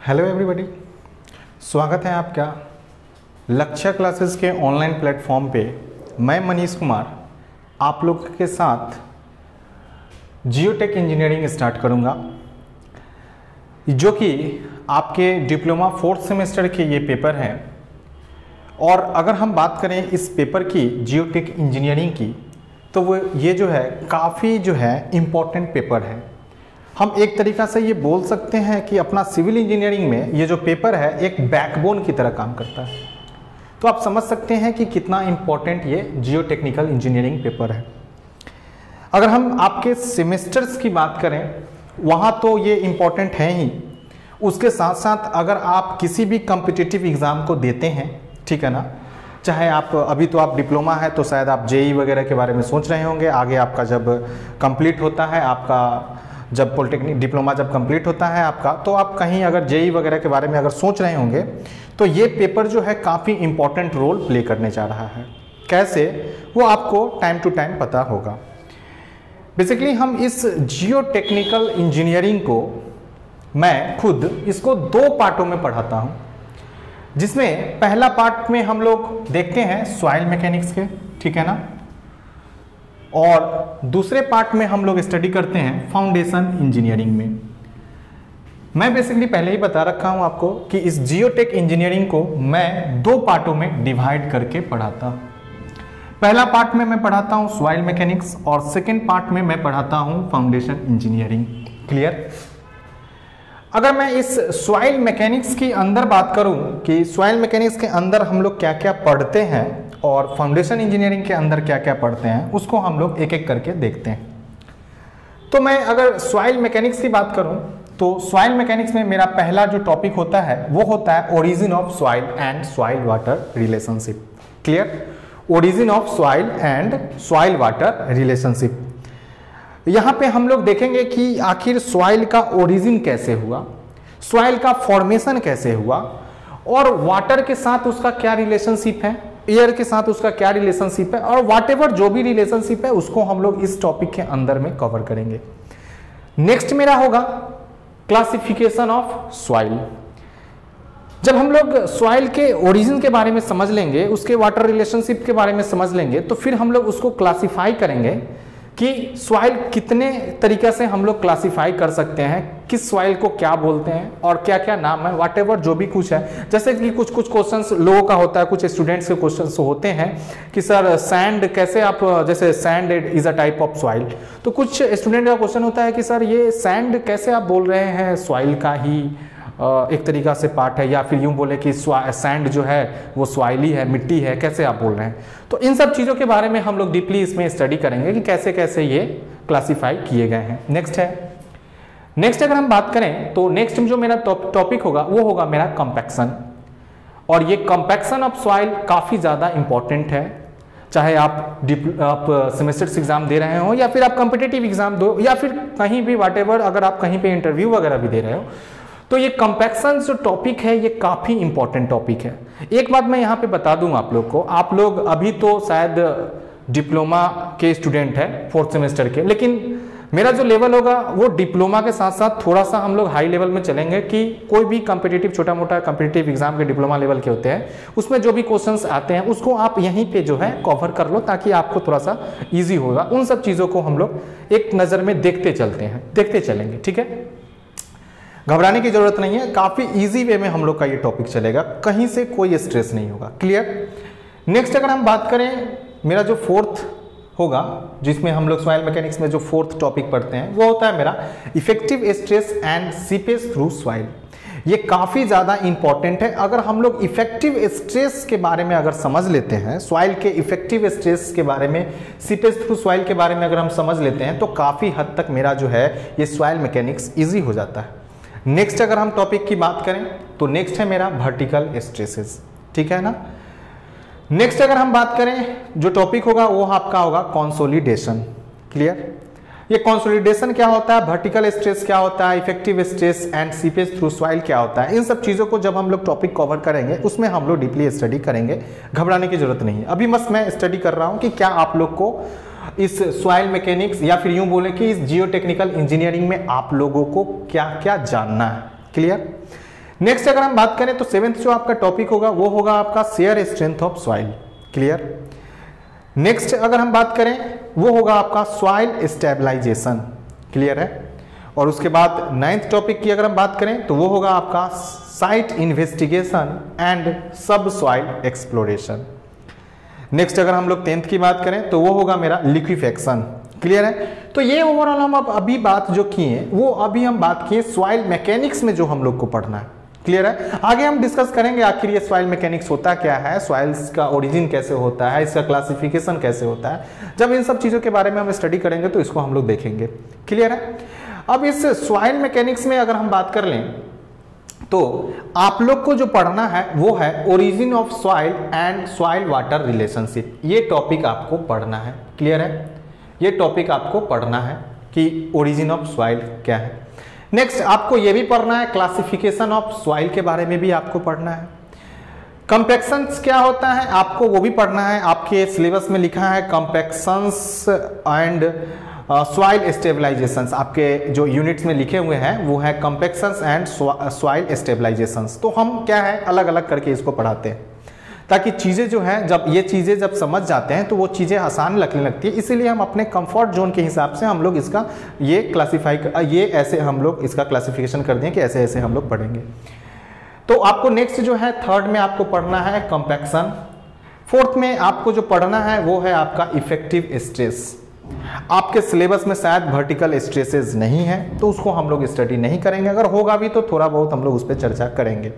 Hello everybody, स्वागत है आपका लक्ष्य क्लासेस के ऑनलाइन प्लेटफॉर्म पे। मैं मनीष कुमार आप लोग के साथ जियोटेक इंजीनियरिंग स्टार्ट करूंगा, जो कि आपके डिप्लोमा 4th सेमेस्टर के ये पेपर हैं। और अगर हम बात करें इस पेपर की जियोटेक इंजीनियरिंग की, तो वो ये जो है काफ़ी जो है इम्पोर्टेंट पेपर है। हम एक तरीक़ा से ये बोल सकते हैं कि अपना सिविल इंजीनियरिंग में ये जो पेपर है एक बैकबोन की तरह काम करता है। तो आप समझ सकते हैं कि कितना इम्पोर्टेंट ये जियोटेक्निकल इंजीनियरिंग पेपर है। अगर हम आपके सेमेस्टर्स की बात करें, वहाँ तो ये इम्पोर्टेंट है ही, उसके साथ साथ अगर आप किसी भी कॉम्पिटिटिव एग्ज़ाम को देते हैं, ठीक है ना, चाहे आप अभी तो आप डिप्लोमा है तो शायद आप जेई वगैरह के बारे में सोच रहे होंगे। आगे आपका जब कंप्लीट होता है, आपका जब पॉलिटेक्निक डिप्लोमा जब कंप्लीट होता है आपका, तो आप कहीं अगर जेई वगैरह के बारे में अगर सोच रहे होंगे तो ये पेपर जो है काफ़ी इम्पॉर्टेंट रोल प्ले करने जा रहा है। कैसे, वो आपको टाइम टू टाइम पता होगा। बेसिकली हम इस जियोटेक्निकल इंजीनियरिंग को, मैं खुद इसको 2 पार्टों में पढ़ाता हूँ, जिसमें पहला पार्ट में हम लोग देखते हैं सॉइल मैकेनिक्स के, ठीक है ना, और दूसरे पार्ट में हम लोग स्टडी करते हैं फाउंडेशन इंजीनियरिंग में। मैं बेसिकली पहले ही बता रखा हूं आपको कि इस जियोटेक इंजीनियरिंग को मैं 2 पार्टों में डिवाइड करके पढ़ाता हूं। पहला पार्ट में मैं पढ़ाता हूं सॉइल मैकेनिक्स और सेकेंड पार्ट में मैं पढ़ाता हूं फाउंडेशन इंजीनियरिंग। क्लियर? अगर मैं इस सॉइल मैकेनिक्स की अंदर बात करूं कि सॉइल मैकेनिक्स के अंदर हम लोग क्या क्या पढ़ते हैं और फाउंडेशन इंजीनियरिंग के अंदर क्या क्या पढ़ते हैं, उसको हम लोग एक एक करके देखते हैं। तो मैं अगर सॉइल मैकेनिक्स की बात करूं तो सॉइल मैकेनिक्स में मेरा पहला जो टॉपिक होता है वो होता है origin of soil and soil water relationship. Clear? Origin of soil and soil water relationship. यहाँ पे हम लोग देखेंगे कि आखिर सॉइल का ओरिजिन कैसे हुआ, सॉइल का फॉर्मेशन कैसे हुआ, और वाटर के साथ उसका क्या रिलेशनशिप है, एयर के साथ उसका क्या रिलेशनशिप है, और व्हाटएवर जो भी रिलेशनशिप है उसको हम लोग इस टॉपिक के अंदर में कवर करेंगे। नेक्स्ट मेरा होगा क्लासिफिकेशन ऑफ सॉइल। जब हम लोग सॉइल के ओरिजिन के बारे में समझ लेंगे, उसके वाटर रिलेशनशिप के बारे में समझ लेंगे, तो फिर हम लोग उसको क्लासिफाई करेंगे कि सॉइल कितने तरीके से हम लोग क्लासिफाई कर सकते हैं, किस सॉइल को क्या बोलते हैं और क्या क्या नाम है, व्हाटएवर जो भी कुछ है। जैसे कि कुछ क्वेश्चंस लोगों का होता है, कुछ स्टूडेंट्स के क्वेश्चंस होते हैं कि सर सैंड कैसे आप, जैसे sand is a type of soil, तो कुछ स्टूडेंट का क्वेश्चन होता है कि सर ये सैंड कैसे आप बोल रहे हैं सॉइल का ही एक तरीका से पार्ट है, या फिर यूं बोले कि सैंड जो है वो सॉइली है, मिट्टी है, कैसे आप बोल रहे हैं। तो इन सब चीज़ों के बारे में हम लोग डीपली इसमें स्टडी करेंगे कि कैसे कैसे ये क्लासिफाई किए गए हैं। नेक्स्ट अगर हम बात करें तो नेक्स्ट जो मेरा टॉपिक होगा वो होगा मेरा कंपैक्शन। और ये कंपैक्शन ऑफ सॉइल काफ़ी ज़्यादा इंपॉर्टेंट है, चाहे आप सेमेस्टर्स एग्जाम दे रहे हो या फिर आप कॉम्पिटिटिव एग्जाम दो या फिर कहीं भी व्हाटएवर, अगर आप कहीं पे इंटरव्यू वगैरह भी दे रहे हो, तो ये कंपैक्शन जो टॉपिक है ये काफ़ी इंपॉर्टेंट टॉपिक है। एक बात मैं यहाँ पे बता दूं आप लोग को, आप लोग अभी तो शायद डिप्लोमा के स्टूडेंट हैं 4th सेमेस्टर के, लेकिन मेरा जो लेवल होगा वो डिप्लोमा के साथ साथ थोड़ा सा हम लोग हाई लेवल में चलेंगे कि कोई भी कॉम्पिटिटिव छोटा मोटा कॉम्पिटिटिव एग्जाम के डिप्लोमा लेवल के होते हैं, उसमें जो भी क्वेश्चंस आते हैं उसको आप यहीं पे जो है कवर कर लो, ताकि आपको थोड़ा सा ईजी होगा। उन सब चीज़ों को हम लोग एक नज़र में देखते चलेंगे, ठीक है। घबराने की जरूरत नहीं है, काफ़ी इजी वे में हम लोग का ये टॉपिक चलेगा, कहीं से कोई स्ट्रेस नहीं होगा। क्लियर? नेक्स्ट अगर हम बात करें, मेरा जो 4th होगा, जिसमें हम लोग सॉइल मैकेनिक्स में जो 4th टॉपिक पढ़ते हैं वो होता है मेरा effective stress and seepage through soil. ये काफ़ी ज़्यादा इंपॉर्टेंट है। अगर हम लोग इफेक्टिव स्ट्रेस के बारे में अगर समझ लेते हैं, सॉइल के इफेक्टिव स्ट्रेस के बारे में, सीपेज थ्रू सॉइल के बारे में अगर हम समझ लेते हैं, तो काफ़ी हद तक मेरा जो है ये सॉइल मैकेनिक्स ईजी हो जाता है। नेक्स्ट अगर हम टॉपिक की बात करें तो नेक्स्ट है मेरा वर्टिकल स्ट्रेसेस, ठीक है ना। नेक्स्ट अगर हम बात करें जो टॉपिक होगा वो आपका होगा कंसोलिडेशन। क्लियर? ये कंसोलिडेशन क्या होता है, वर्टिकल स्ट्रेस क्या होता है, effective stress and seepage through soil क्या होता है, इन सब चीज़ों को जब हम लोग टॉपिक कवर करेंगे उसमें हम लोग डीपली स्टडी करेंगे। घबराने की जरूरत नहीं है। अभी बस मैं स्टडी कर रहा हूँ कि क्या आप लोग को इस सॉइल मैकेनिक्स या फिर यूं बोले कि इस जियोटेक्निकल इंजीनियरिंग में आप लोगों को क्या क्या जानना है। क्लियर? नेक्स्ट अगर हम बात करें तो 7th जो आपका टॉपिक होगा वो होगा आपका shear strength of soil. Clear. Next अगर हम बात करें वो होगा आपका सॉइल स्टेबलाइजेशन। क्लियर है। और उसके बाद 9th टॉपिक की अगर हम बात करें तो वो होगा आपका साइट इन्वेस्टिगेशन एंड सब सॉइल एक्सप्लोरेशन। नेक्स्ट अगर हम लोग 10th की बात करें तो वो होगा मेरा लिक्विफेक्शन। क्लियर है। तो ये ओवरऑल हम अब अभी बात जो किए वो अभी हम बात किए सॉइल मैकेनिक्स में जो हम लोग को पढ़ना है। क्लियर है। आगे हम डिस्कस करेंगे आखिर ये सॉइल मैकेनिक्स होता क्या है, सॉइल्स का ओरिजिन कैसे होता है, इसका क्लासिफिकेशन कैसे होता है। जब इन सब चीजों के बारे में हम स्टडी करेंगे तो इसको हम लोग देखेंगे। क्लियर है। अब इस सॉइल मैकेनिक्स में अगर हम बात कर लें तो आप लोग को जो पढ़ना है वो है origin of soil and soil water relationship. ये टॉपिक आपको पढ़ना है। क्लियर है। ये टॉपिक आपको पढ़ना है कि ओरिजिन ऑफ सॉइल क्या है। नेक्स्ट आपको ये भी पढ़ना है क्लासिफिकेशन ऑफ सॉइल के बारे में भी आपको पढ़ना है। कंपैक्शंस क्या होता है आपको वो भी पढ़ना है। आपके सिलेबस में लिखा है कंपैक्शंस एंड सॉइल स्टेबलाइजेशंस। आपके जो यूनिट्स में लिखे हुए हैं वो है कंपैक्शंस एंड सॉइल स्टेबलाइजेशंस। तो हम क्या है अलग अलग करके इसको पढ़ाते हैं ताकि चीज़ें जो हैं जब ये चीज़ें जब समझ जाते हैं तो वो चीज़ें आसान लगने लगती है। इसीलिए हम अपने कंफर्ट जोन के हिसाब से हम लोग इसका ये ऐसे हम लोग इसका क्लासिफिकेशन कर दें कि ऐसे ऐसे हम लोग पढ़ेंगे। तो आपको नेक्स्ट जो है 3rd में आपको पढ़ना है कंपैक्शन। 4th में आपको जो पढ़ना है वो है आपका इफेक्टिव स्ट्रेस। आपके सिलेबस में शायद वर्टिकल स्ट्रेसेस नहीं है तो उसको हम लोग स्टडी नहीं करेंगे, अगर होगा भी तो थोड़ा बहुत हम लोग उस पर चर्चा करेंगे।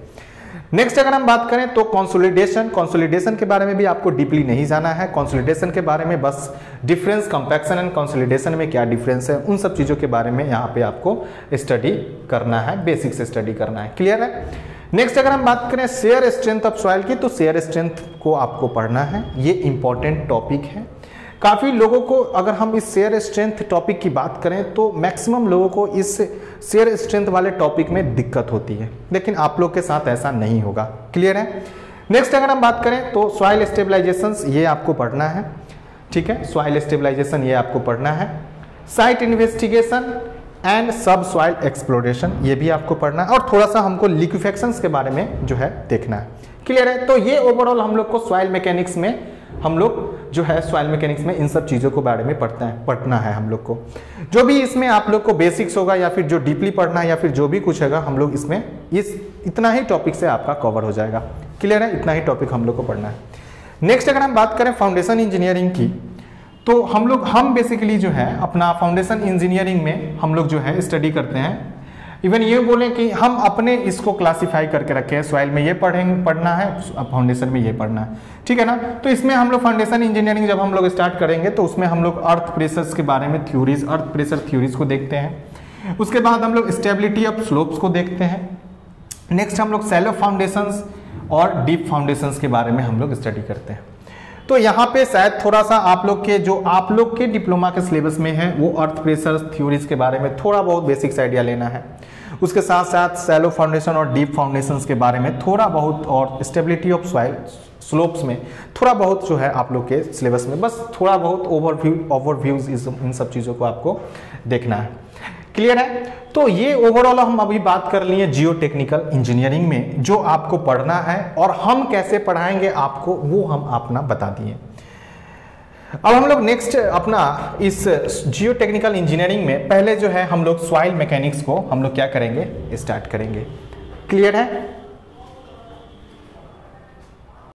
नेक्स्ट अगर हम बात करें तो कंसोलिडेशन के बारे में भी आपको डीपली नहीं जाना है। कंसोलिडेशन के बारे में बस डिफरेंस कंपैक्शन एंड कंसोलिडेशन में क्या डिफरेंस है उन सब चीज़ों के बारे में यहाँ पे आपको स्टडी करना है, बेसिक से स्टडी करना है। क्लियर है। नेक्स्ट अगर हम बात करें शेयर स्ट्रेंथ ऑफ सॉइल की तो शेयर स्ट्रेंथ को आपको पढ़ना है। ये इंपॉर्टेंट टॉपिक है। काफ़ी लोगों को अगर हम इस शेयर स्ट्रेंथ टॉपिक की बात करें तो मैक्सिमम लोगों को इस शेयर स्ट्रेंथ वाले टॉपिक में दिक्कत होती है, लेकिन आप लोग के साथ ऐसा नहीं होगा। क्लियर है। नेक्स्ट अगर हम बात करें तो सॉइल स्टेबलाइजेशंस ये आपको पढ़ना है। ठीक है। सॉइल स्टेबलाइजेशन ये आपको पढ़ना है। साइट इन्वेस्टिगेशन एंड सब सॉइल एक्सप्लोरेशन ये भी आपको पढ़ना है और थोड़ा सा हमको लिक्विफेक्शंस के बारे में जो है देखना है। क्लियर है। तो ये ओवरऑल हम लोग को सॉइल मैकेनिक्स में हम लोग जो है सॉइल मैकेनिक्स में इन सब चीज़ों के बारे में पढ़ना है हम लोग को। जो भी इसमें आप लोग को बेसिक्स होगा या फिर जो डीपली पढ़ना है या फिर जो भी कुछ होगा हम लोग इसमें इतना ही टॉपिक से आपका कवर हो जाएगा। क्लियर है। इतना ही टॉपिक हम लोग को पढ़ना है। नेक्स्ट अगर हम बात करें फाउंडेशन इंजीनियरिंग की तो हम बेसिकली जो है अपना फाउंडेशन इंजीनियरिंग में हम लोग जो है स्टडी करते हैं। इवन ये बोलें कि हम अपने इसको क्लासिफाई करके रखे हैं, सॉइल में ये पढ़ना है, फाउंडेशन में ये पढ़ना है। ठीक है ना। तो इसमें हम लोग फाउंडेशन इंजीनियरिंग जब हम लोग स्टार्ट करेंगे तो उसमें हम लोग अर्थ प्रेशर्स के बारे में थ्योरीज, अर्थ प्रेशर थ्योरीज को देखते हैं। उसके बाद हम लोग स्टेबिलिटी ऑफ स्लोप्स को देखते हैं। नेक्स्ट हम लोग शैलो फाउंडेशंस और डीप फाउंडेशंस के बारे में हम लोग स्टडी करते हैं। तो यहाँ पे शायद थोड़ा सा आप लोग के डिप्लोमा के सिलेबस में है वो अर्थ प्रेशर थ्योरीज के बारे में थोड़ा बहुत बेसिक्स आइडिया लेना है। उसके साथ साथ शैलो फाउंडेशन और डीप फाउंडेशंस के बारे में थोड़ा बहुत और स्टेबिलिटी ऑफ सॉइल स्लोप्स में थोड़ा बहुत जो है आप लोग के सिलेबस में बस थोड़ा बहुत ओवरव्यूज इन सब चीज़ों को आपको देखना है। क्लियर है। तो ये ओवरऑल हम अभी बात कर लिए जियो टेक्निकल इंजीनियरिंग में जो आपको पढ़ना है और हम कैसे पढ़ाएंगे आपको वो हम अपना बता दिए। अब हम लोग नेक्स्ट अपना इस जियो टेक्निकल इंजीनियरिंग में पहले जो है हम लोग सॉइल मैकेनिक्स को हम लोग क्या करेंगे स्टार्ट करेंगे। क्लियर है।